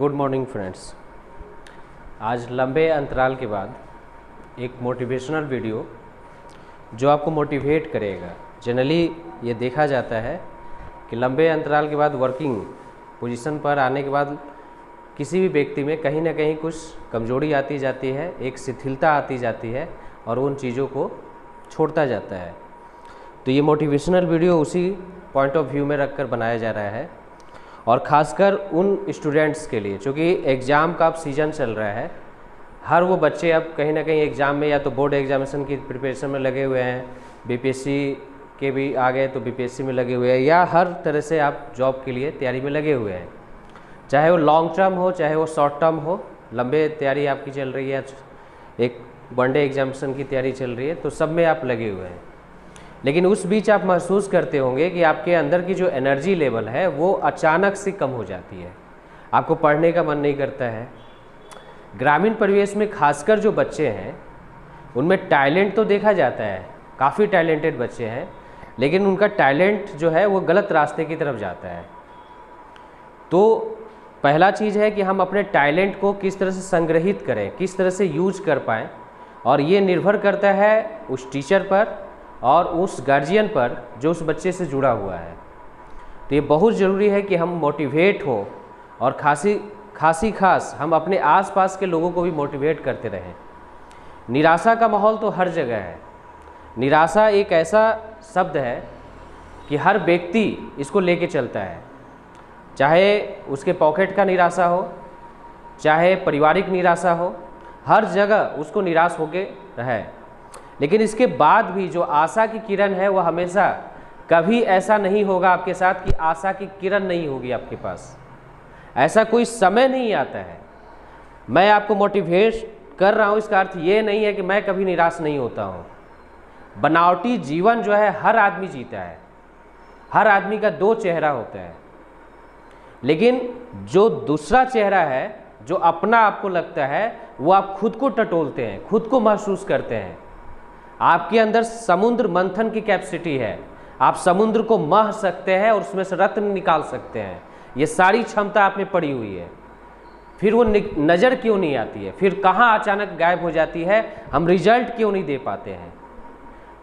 Good morning friends. आज लंबे अंतराल के बाद एक मोटिवेशनल वीडियो जो आपको मोटिवेट करेगा। जनरली ये देखा जाता है कि लंबे अंतराल के बाद वर्किंग पोजीशन पर आने के बाद किसी भी व्यक्ति में कहीं ना कहीं कुछ कमजोरी आती जाती है, एक शिथिलता आती जाती है और उन चीज़ों को छोड़ता जाता है। तो ये मोटिवेशनल वीडियो उसी पॉइंट ऑफ व्यू में रखकर बनाया जा रहा है और ख़ासकर उन स्टूडेंट्स के लिए, चूँकि एग्ज़ाम का अब सीज़न चल रहा है। हर वो बच्चे अब कहीं ना कहीं एग्ज़ाम में या तो बोर्ड एग्जामिनेशन की प्रिपरेशन में लगे हुए हैं, बीपीएससी के भी आ गए तो बीपीएससी में लगे हुए हैं, या हर तरह से आप जॉब के लिए तैयारी में लगे हुए हैं। चाहे वो लॉन्ग टर्म हो चाहे वो शॉर्ट टर्म हो, लंबे तैयारी आपकी चल रही है, एक वनडे एग्जामिनेशन की तैयारी चल रही है, तो सब में आप लगे हुए हैं। लेकिन उस बीच आप महसूस करते होंगे कि आपके अंदर की जो एनर्जी लेवल है वो अचानक से कम हो जाती है, आपको पढ़ने का मन नहीं करता है। ग्रामीण परिवेश में खासकर जो बच्चे हैं उनमें टैलेंट तो देखा जाता है, काफ़ी टैलेंटेड बच्चे हैं, लेकिन उनका टैलेंट जो है वो गलत रास्ते की तरफ जाता है। तो पहला चीज़ है कि हम अपने टैलेंट को किस तरह से संग्रहित करें, किस तरह से यूज कर पाएँ, और ये निर्भर करता है उस टीचर पर और उस गार्जियन पर जो उस बच्चे से जुड़ा हुआ है। तो ये बहुत ज़रूरी है कि हम मोटिवेट हों और खास हम अपने आसपास के लोगों को भी मोटिवेट करते रहें। निराशा का माहौल तो हर जगह है। निराशा एक ऐसा शब्द है कि हर व्यक्ति इसको लेके चलता है, चाहे उसके पॉकेट का निराशा हो, चाहे पारिवारिक निराशा हो, हर जगह उसको निराश होके रहे। लेकिन इसके बाद भी जो आशा की किरण है वो हमेशा कभी ऐसा नहीं होगा आपके साथ कि आशा की किरण नहीं होगी आपके पास। ऐसा कोई समय नहीं आता है। मैं आपको मोटिवेट कर रहा हूँ, इसका अर्थ ये नहीं है कि मैं कभी निराश नहीं होता हूँ। बनावटी जीवन जो है हर आदमी जीता है, हर आदमी का दो चेहरा होता है, लेकिन जो दूसरा चेहरा है, जो अपना आपको लगता है, वो आप खुद को टटोलते हैं, खुद को महसूस करते हैं। आपके अंदर समुद्र मंथन की कैपेसिटी है, आप समुद्र को मह सकते हैं और उसमें से रत्न निकाल सकते हैं। ये सारी क्षमता आप में पड़ी हुई है। फिर वो नज़र क्यों नहीं आती है, फिर कहाँ अचानक गायब हो जाती है, हम रिजल्ट क्यों नहीं दे पाते हैं।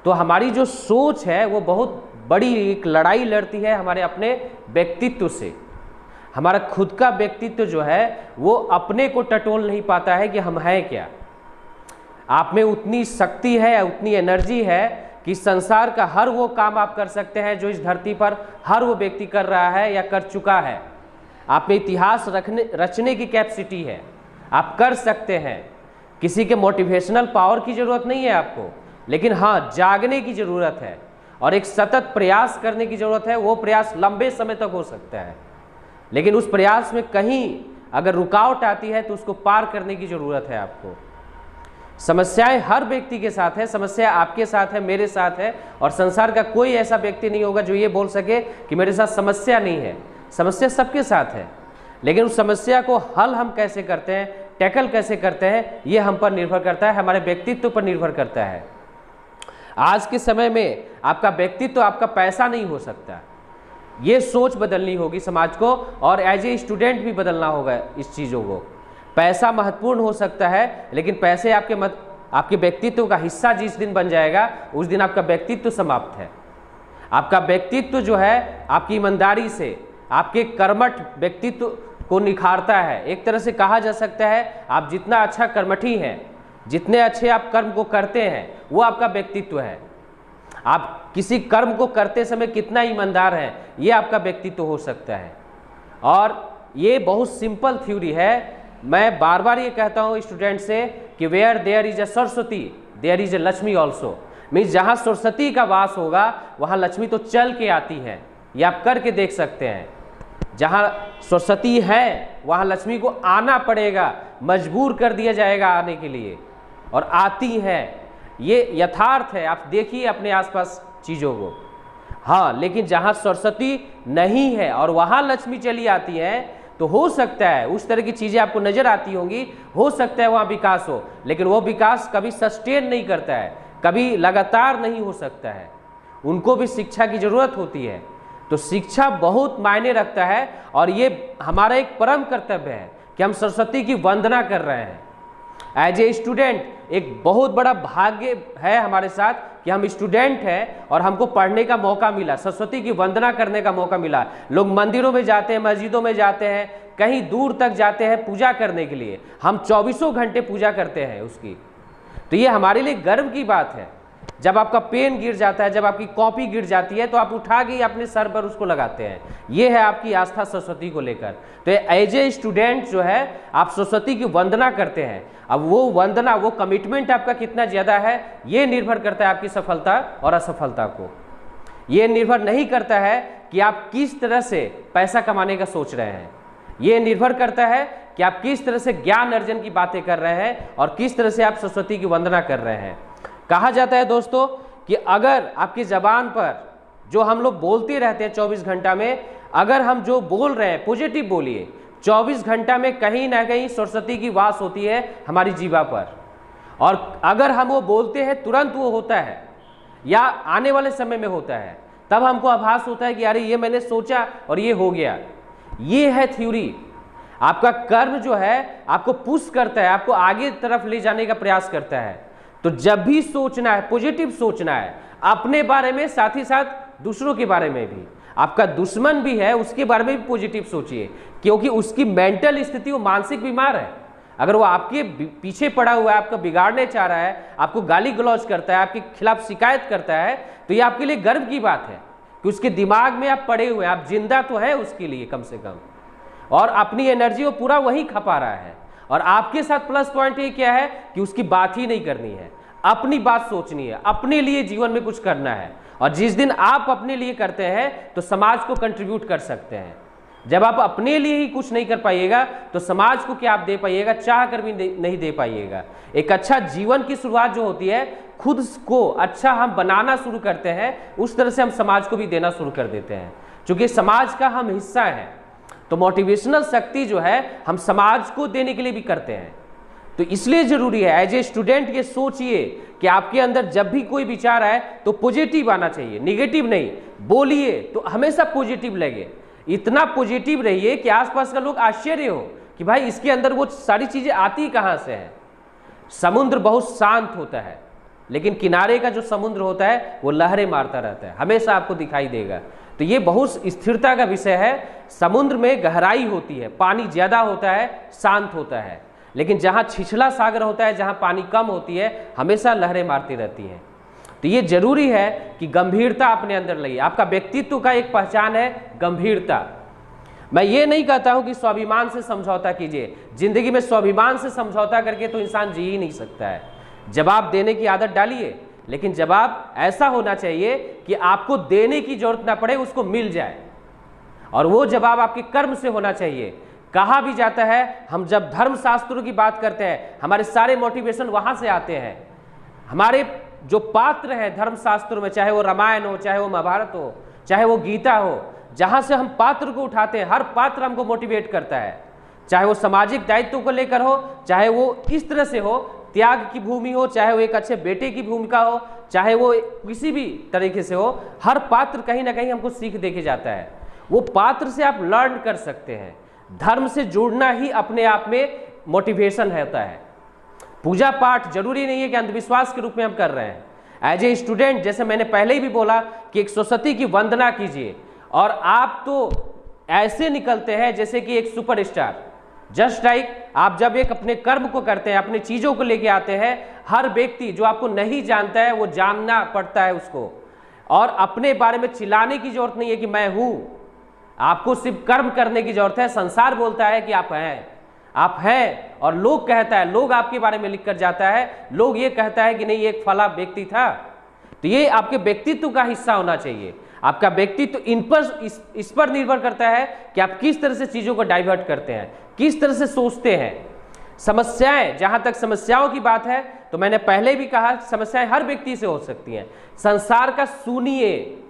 तो हमारी जो सोच है वो बहुत बड़ी एक लड़ाई लड़ती है हमारे अपने व्यक्तित्व से। हमारा खुद का व्यक्तित्व जो है वो अपने को टटोल नहीं पाता है कि हम हैं क्या। आप में उतनी शक्ति है, उतनी एनर्जी है कि संसार का हर वो काम आप कर सकते हैं जो इस धरती पर हर वो व्यक्ति कर रहा है या कर चुका है। आप में इतिहास रचने की कैपेसिटी है, आप कर सकते हैं। किसी के मोटिवेशनल पावर की ज़रूरत नहीं है आपको, लेकिन हाँ, जागने की ज़रूरत है और एक सतत प्रयास करने की ज़रूरत है। वो प्रयास लंबे समय तक हो सकता है, लेकिन उस प्रयास में कहीं अगर रुकावट आती है तो उसको पार करने की ज़रूरत है आपको। समस्याएं हर व्यक्ति के साथ है, समस्या आपके साथ है, मेरे साथ है, और संसार का कोई ऐसा व्यक्ति नहीं होगा जो ये बोल सके कि मेरे साथ समस्या नहीं है। समस्या सबके साथ है, लेकिन उस समस्या को हल हम कैसे करते हैं, टैकल कैसे करते हैं, ये हम पर निर्भर करता है, हमारे व्यक्तित्व पर निर्भर करता है। आज के समय में आपका व्यक्तित्व आपका पैसा नहीं हो सकता। ये सोच बदलनी होगी समाज को, और एज ए स्टूडेंट भी बदलना होगा इस चीज़ों को। पैसा महत्वपूर्ण हो सकता है, लेकिन पैसे आपके व्यक्तित्व का हिस्सा जिस दिन बन जाएगा उस दिन आपका व्यक्तित्व समाप्त है। आपका व्यक्तित्व जो है आपकी ईमानदारी से, आपके कर्मठ व्यक्तित्व को निखारता है। एक तरह से कहा जा सकता है आप जितना अच्छा कर्मठी हैं, जितने अच्छे आप कर्म को करते हैं, वो आपका व्यक्तित्व है। आप किसी कर्म को करते समय कितना ईमानदार हैं, ये आपका व्यक्तित्व हो सकता है। और ये बहुत सिंपल थ्योरी है। मैं बार बार ये कहता हूँ स्टूडेंट से कि where there is a Saraswati there is a Lakshmi also. Means जहाँ सरस्वती का वास होगा वहाँ लक्ष्मी तो चल के आती है, ये आप करके देख सकते हैं। जहाँ सरस्वती है वहाँ लक्ष्मी को आना पड़ेगा, मजबूर कर दिया जाएगा आने के लिए, और आती है। ये यथार्थ है, आप देखिए अपने आसपास चीज़ों को। हाँ, लेकिन जहाँ सरस्वती नहीं है और वहाँ लक्ष्मी चली आती है, तो हो सकता है उस तरह की चीज़ें आपको नज़र आती होंगी, हो सकता है वहाँ विकास हो, लेकिन वो विकास कभी सस्टेन नहीं करता है, कभी लगातार नहीं हो सकता है। उनको भी शिक्षा की ज़रूरत होती है। तो शिक्षा बहुत मायने रखता है और ये हमारा एक परम कर्तव्य है कि हम सरस्वती की वंदना कर रहे हैं। एज ए स्टूडेंट एक बहुत बड़ा भाग्य है हमारे साथ कि हम स्टूडेंट हैं और हमको पढ़ने का मौका मिला, सरस्वती की वंदना करने का मौका मिला। लोग मंदिरों में जाते हैं, मस्जिदों में जाते हैं, कहीं दूर तक जाते हैं पूजा करने के लिए। हम 24 घंटे पूजा करते हैं उसकी। तो ये हमारे लिए गर्व की बात है। जब आपका पेन गिर जाता है, जब आपकी कॉपी गिर जाती है, तो आप उठा के अपने सर पर उसको लगाते हैं। ये है आपकी आस्था सरस्वती को लेकर। तो एज ए स्टूडेंट जो है आप सरस्वती की वंदना करते हैं। अब वो वंदना, वो कमिटमेंट आपका कितना ज़्यादा है, ये निर्भर करता है आपकी सफलता और असफलता को। ये निर्भर नहीं करता है कि आप किस तरह से पैसा कमाने का सोच रहे हैं। ये निर्भर करता है कि आप किस तरह से ज्ञान अर्जन की बातें कर रहे हैं और किस तरह से आप सरस्वती की वंदना कर रहे हैं। कहा जाता है दोस्तों कि अगर आपकी ज़बान पर जो हम लोग बोलते रहते हैं 24 घंटा में, अगर हम जो बोल रहे हैं पॉजिटिव बोलिए, 24 घंटा में कहीं ना कहीं सरस्वती की वास होती है हमारी जीवा पर। और अगर हम वो बोलते हैं तुरंत वो होता है या आने वाले समय में होता है, तब हमको आभास होता है कि अरे ये मैंने सोचा और ये हो गया। ये है थ्योरी। आपका कर्म जो है आपको पुश करता है, आपको आगे तरफ ले जाने का प्रयास करता है। तो जब भी सोचना है, पॉजिटिव सोचना है अपने बारे में, साथ ही साथ दूसरों के बारे में भी। आपका दुश्मन भी है उसके बारे में भी पॉजिटिव सोचिए, क्योंकि उसकी मेंटल स्थिति, वो मानसिक बीमार है। अगर वो आपके पीछे पड़ा हुआ है, आपका बिगाड़ने चाह रहा है, आपको गाली गलौज करता है, आपके खिलाफ शिकायत करता है, तो ये आपके लिए गर्व की बात है कि उसके दिमाग में आप पड़े हुए हैं, आप जिंदा तो है उसके लिए कम से कम, और अपनी एनर्जी वो पूरा वही खपा रहा है। और आपके साथ प्लस पॉइंट ये क्या है कि उसकी बात ही नहीं करनी है, अपनी बात सोचनी है, अपने लिए जीवन में कुछ करना है। और जिस दिन आप अपने लिए करते हैं तो समाज को कंट्रीब्यूट कर सकते हैं। जब आप अपने लिए ही कुछ नहीं कर पाइएगा तो समाज को क्या आप दे पाइएगा, चाह कर भी नहीं दे पाइएगा। एक अच्छा जीवन की शुरुआत जो होती है, खुद को अच्छा हम बनाना शुरू करते हैं, उस तरह से हम समाज को भी देना शुरू कर देते हैं। क्योंकि समाज का हम हिस्सा हैं, तो मोटिवेशनल शक्ति जो है हम समाज को देने के लिए भी करते हैं। तो इसलिए जरूरी है एज ए स्टूडेंट ये सोचिए कि आपके अंदर जब भी कोई विचार आए तो पॉजिटिव आना चाहिए, नेगेटिव नहीं। बोलिए तो हमेशा पॉजिटिव लगे, इतना पॉजिटिव रहिए कि आसपास का लोग आश्चर्य हो कि भाई इसके अंदर वो सारी चीजें आती कहाँ से हैं। समुद्र बहुत शांत होता है, लेकिन किनारे का जो समुद्र होता है वो लहरें मारता रहता है, हमेशा आपको दिखाई देगा। तो ये बहुत स्थिरता का विषय है। समुद्र में गहराई होती है, पानी ज्यादा होता है, शांत होता है, लेकिन जहाँ छिछला सागर होता है, जहाँ पानी कम होती है, हमेशा लहरें मारती रहती हैं। तो ये जरूरी है कि गंभीरता अपने अंदर लाइए। आपका व्यक्तित्व का एक पहचान है गंभीरता। मैं ये नहीं कहता हूं कि स्वाभिमान से समझौता कीजिए, जिंदगी में स्वाभिमान से समझौता करके तो इंसान जी ही नहीं सकता है। जवाब देने की आदत डालिए, लेकिन जवाब ऐसा होना चाहिए कि आपको देने की जरूरत ना पड़े, उसको मिल जाए। और वो जवाब आपके कर्म से होना चाहिए। कहा भी जाता है, हम जब धर्म शास्त्रों की बात करते हैं, हमारे सारे मोटिवेशन वहां से आते हैं। हमारे जो पात्र हैं धर्म शास्त्रों में, चाहे वो रामायण हो, चाहे वो महाभारत हो, चाहे वो गीता हो, जहां से हम पात्र को उठाते हैं, हर पात्र हमको मोटिवेट करता है। चाहे वो सामाजिक दायित्व को लेकर हो, चाहे वो इस तरह से हो, त्याग की भूमि हो, चाहे वो एक अच्छे बेटे की भूमिका हो, चाहे वो किसी भी तरीके से हो, हर पात्र कहीं ना कहीं हमको सीख देके जाता है। वो पात्र से आप लर्न कर सकते हैं। धर्म से जुड़ना ही अपने आप में मोटिवेशन होता है। पूजा पाठ जरूरी नहीं है कि अंधविश्वास के रूप में हम कर रहे हैं। एज ए स्टूडेंट, जैसे मैंने पहले ही भी बोला कि एक सरस्वती की वंदना कीजिए, और आप तो ऐसे निकलते हैं जैसे कि एक सुपरस्टार। जस्ट लाइक आप जब एक अपने कर्म को करते हैं, अपनी चीजों को लेके आते हैं, हर व्यक्ति जो आपको नहीं जानता है वो जानना पड़ता है उसको। और अपने बारे में चिल्लाने की जरूरत नहीं है कि मैं हूं, आपको सिर्फ कर्म करने की जरूरत है। संसार बोलता है कि आप हैं, आप हैं, और लोग कहता है, लोग आपके बारे में लिख कर जाता है, लोग ये कहता है कि नहीं एक फला व्यक्ति था। तो ये आपके व्यक्तित्व का हिस्सा होना चाहिए। आपका व्यक्तित्व इस पर निर्भर करता है कि आप किस तरह से चीजों को डाइवर्ट करते हैं, किस तरह से सोचते हैं। समस्याएं, जहां तक समस्याओं की बात है, तो मैंने पहले भी कहा समस्याएं हर व्यक्ति से हो सकती हैं। संसार का सुनिए।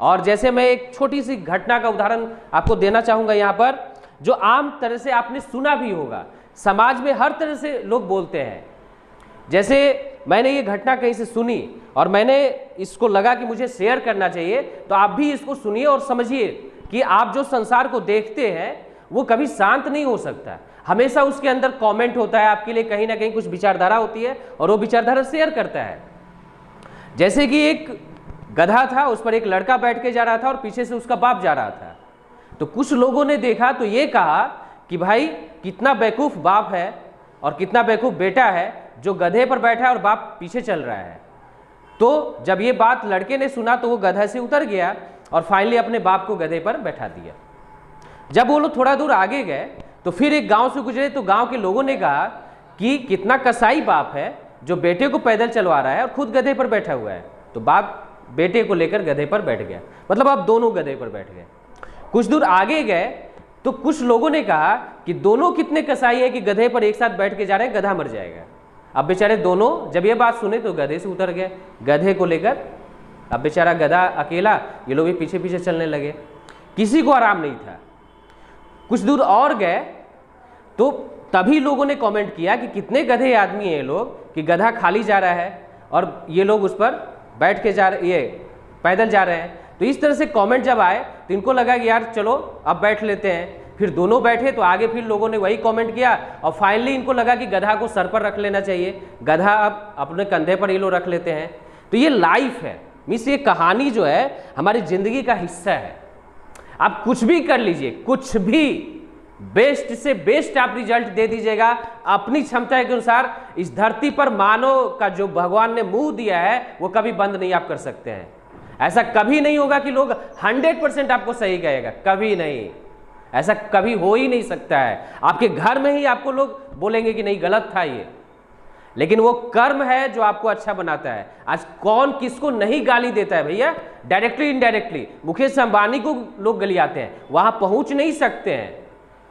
और जैसे मैं एक छोटी सी घटना का उदाहरण आपको देना चाहूंगा यहाँ पर, जो आम तरह से आपने सुना भी होगा। समाज में हर तरह से लोग बोलते हैं। जैसे मैंने ये घटना कहीं से सुनी और मैंने इसको लगा कि मुझे शेयर करना चाहिए, तो आप भी इसको सुनिए और समझिए कि आप जो संसार को देखते हैं वो कभी शांत नहीं हो सकता। हमेशा उसके अंदर कमेंट होता है, आपके लिए कहीं ना कहीं कुछ विचारधारा होती है और वो विचारधारा शेयर करता है। जैसे कि एक गधा था, उस पर एक लड़का बैठ के जा रहा था और पीछे से उसका बाप जा रहा था। तो कुछ लोगों ने देखा तो ये कहा कि भाई कितना बेवकूफ़ बाप है और कितना बेवकूफ़ बेटा है जो गधे पर बैठा है और बाप पीछे चल रहा है। तो जब ये बात लड़के ने सुना तो वो गधा से उतर गया और फाइनली अपने बाप को गधे पर बैठा दिया। जब वो लोग थोड़ा दूर आगे गए तो फिर एक गांव से गुजरे तो गांव के लोगों ने कहा कि कितना कसाई बाप है जो बेटे को पैदल चलवा रहा है और खुद गधे पर बैठा हुआ है। तो बाप बेटे को लेकर गधे पर बैठ गया, मतलब अब दोनों गधे पर बैठ गए। कुछ दूर आगे गए तो कुछ लोगों ने कहा कि दोनों कितने कसाई है कि गधे पर एक साथ बैठ के जा रहे हैं, गधा मर जाएगा। अब बेचारे दोनों जब ये बात सुने तो गधे से उतर गए गधे को लेकर। अब बेचारा गधा अकेला, ये लोग भी पीछे पीछे चलने लगे, किसी को आराम नहीं था। कुछ दूर और गए तो तभी लोगों ने कमेंट किया कि कितने गधे आदमी हैं ये लोग कि गधा खाली जा रहा है और ये लोग उस पर बैठ के जा रहे, ये पैदल जा रहे हैं। तो इस तरह से कमेंट जब आए तो इनको लगा कि यार चलो अब बैठ लेते हैं। फिर दोनों बैठे तो आगे फिर लोगों ने वही कमेंट किया और फाइनली इनको लगा कि गधा को सर पर रख लेना चाहिए, गधा अब अपने कंधे पर ये लोग रख लेते हैं। तो ये लाइफ है, मीन्स ये कहानी जो है हमारी जिंदगी का हिस्सा है। आप कुछ भी कर लीजिए, कुछ भी बेस्ट से बेस्ट आप रिजल्ट दे दीजिएगा अपनी क्षमता के अनुसार। इस धरती पर मानव का जो भगवान ने मुंह दिया है वो कभी बंद नहीं आप कर सकते हैं। ऐसा कभी नहीं होगा कि लोग 100% आपको सही कहेगा, कभी नहीं, ऐसा कभी हो ही नहीं सकता है। आपके घर में ही आपको लोग बोलेंगे कि नहीं गलत था ये, लेकिन वो कर्म है जो आपको अच्छा बनाता है। आज कौन किसको नहीं गाली देता है भैया, डायरेक्टली इनडायरेक्टली। मुकेश अंबानी को लोग गलियाते हैं, वहां पहुंच नहीं सकते हैं।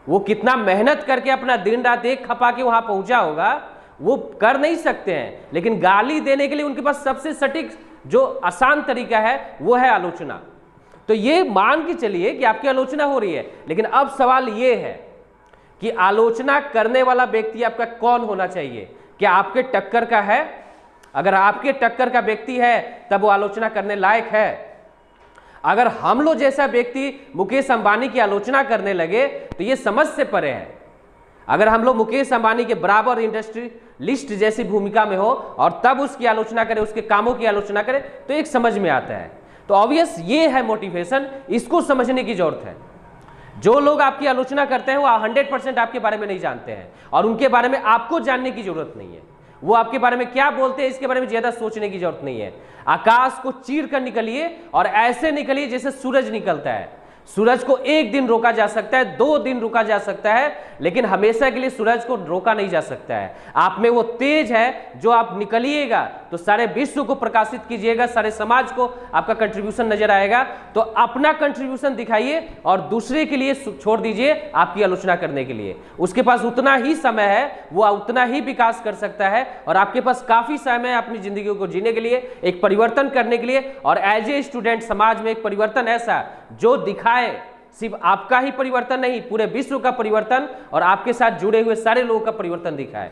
वो कितना मेहनत करके अपना दिन रात एक खपा के वहां पहुंचा होगा, वो कर नहीं सकते हैं। लेकिन गाली देने के लिए उनके पास सबसे सटीक जो आसान तरीका है वो है आलोचना। तो ये मान के चलिए कि आपकी आलोचना हो रही है, लेकिन अब सवाल ये है कि आलोचना करने वाला व्यक्ति आपका कौन होना चाहिए। क्या आपके टक्कर का है? अगर आपके टक्कर का व्यक्ति है तब वो आलोचना करने लायक है। अगर हम लोग जैसा व्यक्ति मुकेश अंबानी की आलोचना करने लगे तो ये समझ से परे है। अगर हम लोग मुकेश अंबानी के बराबर इंडस्ट्रियलिस्ट जैसी भूमिका में हो और तब उसकी आलोचना करें, उसके कामों की आलोचना करें, तो एक समझ में आता है। तो ऑब्वियस ये है मोटिवेशन, इसको समझने की जरूरत है। जो लोग आपकी आलोचना करते हैं वो 100% आपके बारे में नहीं जानते हैं और उनके बारे में आपको जानने की जरूरत नहीं है। वो आपके बारे में क्या बोलते हैं इसके बारे में ज्यादा सोचने की जरूरत नहीं है। आकाश को चीर कर निकलिए और ऐसे निकलिए जैसे सूरज निकलता है। सूरज को एक दिन रोका जा सकता है, 2 दिन रोका जा सकता है, लेकिन हमेशा के लिए सूरज को रोका नहीं जा सकता है। आप में वो तेज है जो आप निकलिएगा तो सारे विश्व को प्रकाशित कीजिएगा, सारे समाज को आपका कंट्रीब्यूशन नजर आएगा। तो अपना कंट्रीब्यूशन दिखाइए और दूसरे के लिए छोड़ दीजिए आपकी आलोचना करने के लिए। उसके पास उतना ही समय है, वो उतना ही विकास कर सकता है और आपके पास काफी समय है अपनी जिंदगी को जीने के लिए, एक परिवर्तन करने के लिए। और एज ए स्टूडेंट समाज में एक परिवर्तन ऐसा जो दिखाए सिर्फ आपका ही परिवर्तन नहीं, पूरे विश्व का परिवर्तन और आपके साथ जुड़े हुए सारे लोगों का परिवर्तन दिखाए।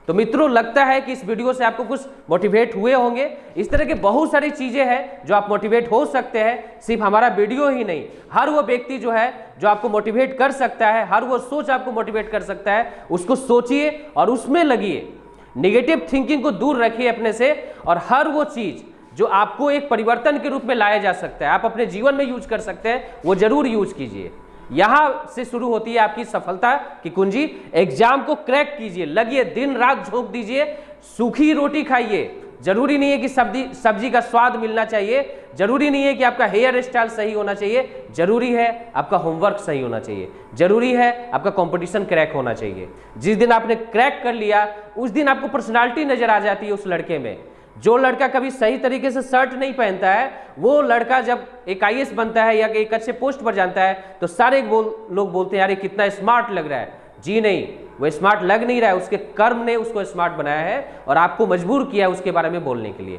तो मित्रों, लगता है कि इस वीडियो से आपको कुछ मोटिवेट हुए होंगे। इस तरह के बहुत सारी चीजें हैं जो आप मोटिवेट हो सकते हैं। सिर्फ हमारा वीडियो ही नहीं, हर वो व्यक्ति जो है जो आपको मोटिवेट कर सकता है, हर वो सोच आपको मोटिवेट कर सकता है, उसको सोचिए और उसमें लगिए। निगेटिव थिंकिंग को दूर रखिए अपने से और हर वो चीज जो आपको एक परिवर्तन के रूप में लाया जा सकता है, आप अपने जीवन में यूज कर सकते हैं, वो जरूर यूज कीजिए। यहां से शुरू होती है आपकी सफलता की कुंजी। एग्जाम को क्रैक कीजिए, लगिए, दिन रात झोंक दीजिए, सूखी रोटी खाइए। जरूरी नहीं है कि सब्जी का स्वाद मिलना चाहिए, जरूरी नहीं है कि आपका हेयर स्टाइल सही होना चाहिए, जरूरी है आपका होमवर्क सही होना चाहिए, जरूरी है आपका कंपटीशन क्रैक होना चाहिए। जिस दिन आपने क्रैक कर लिया उस दिन आपको पर्सनालिटी नजर आ जाती है उस लड़के में। जो लड़का कभी सही तरीके से शर्ट नहीं पहनता है, वो लड़का जब एक IAS बनता है या एक अच्छे पोस्ट पर जाता है तो सारे लोग बोलते हैं यार ये कितना स्मार्ट लग रहा है। जी नहीं, वो स्मार्ट लग नहीं रहा है, उसके कर्म ने उसको स्मार्ट बनाया है और आपको मजबूर किया है उसके बारे में बोलने के लिए।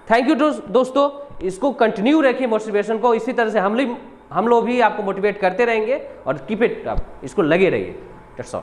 थैंक यू दोस्तों, इसको कंटिन्यू रखिए मोटिवेशन को। इसी तरह से हम लोग भी आपको मोटिवेट करते रहेंगे और कीप इट अप, इसको लगे रहिए। That's all.